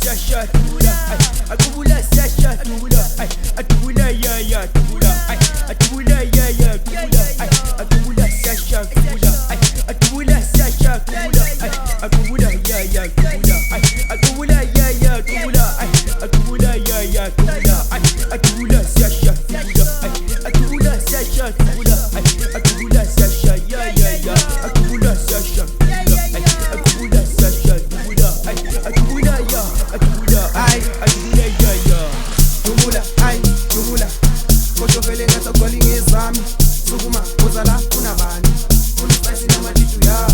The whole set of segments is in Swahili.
sasha tula, atula sasha tula, atula ya tula, atula ya tula, atula sasha tula, atula sasha tula, atula ya tula, atula ya tula, atula ya tula, atula sasha tula, atula sasha tula, atula sasha ya atula sasha tula, atula sasha tula, atula ya atula atula ya tula tula kodwa vele ngathi ngezami sukuma uzala kunabani unispace namaditu ya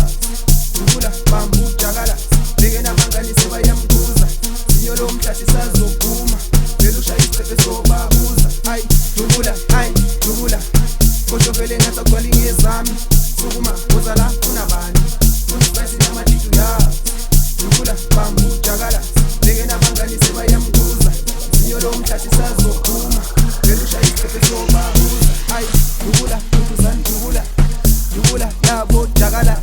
tula bambu jakala beke namanganise bayamkhuza sinyolo umhlathi sazophuma belusha isicefe sobabuza tula kodwa vele ngathi ngezami sukuma uzala kunabani unispace namaditu ya tula bambu jakala beke namanganise bayamkhuza sinyolo umhlathi sazophuma belusha isicefe sobabuza tula tutuzani tula yabo jakala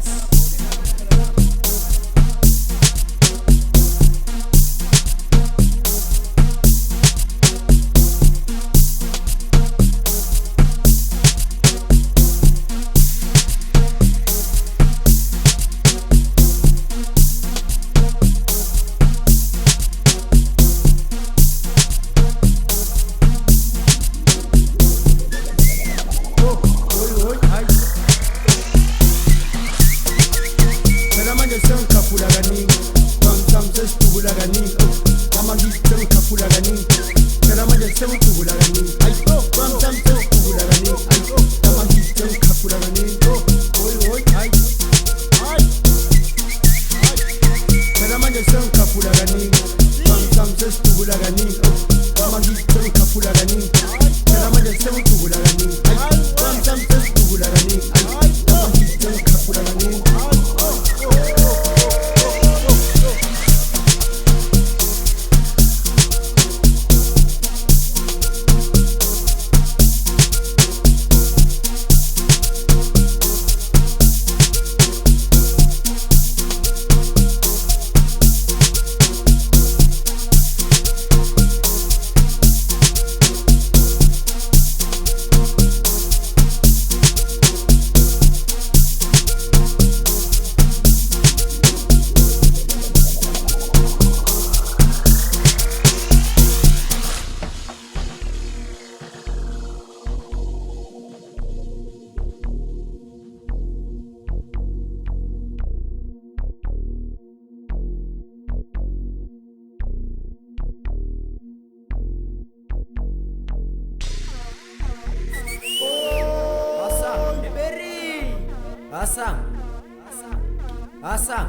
Asa.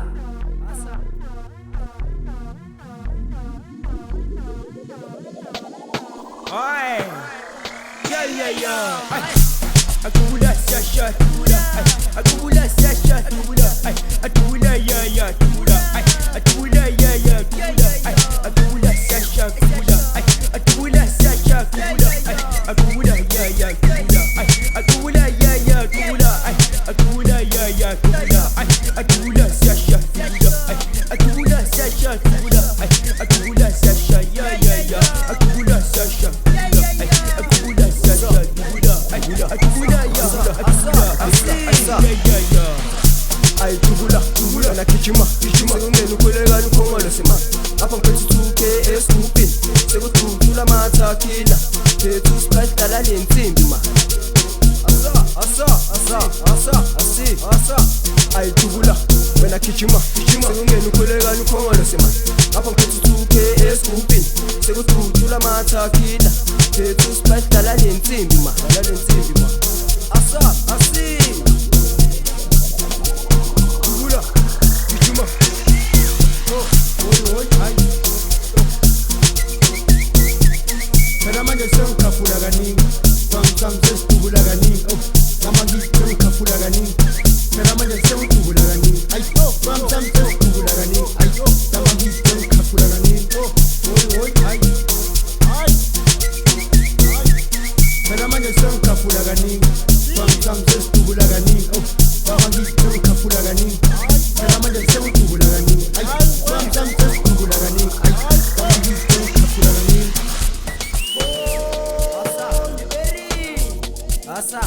Oi. Yeah. Atula sasha tula, atula sasha tula, atula ya tula, atula ya tula, atula sasha tula, atula sasha tula, atula ya tula, atula ya tula, atula ya tula, atula sasha tula, atula sasha tula, atula sasha ya atula sasha tula, atula sasha tula, ay tubula na kichima sengene kulega nukhongolo sema apha ngiphethuke escooping sekutula mathakila phethu sprite la lensimbi ma asa ay tubula wena kichima sengene kulega nukhongolo sema apha ngiphethuke escooping sekutula mathakila phethu sprite la lensimbi ma Asa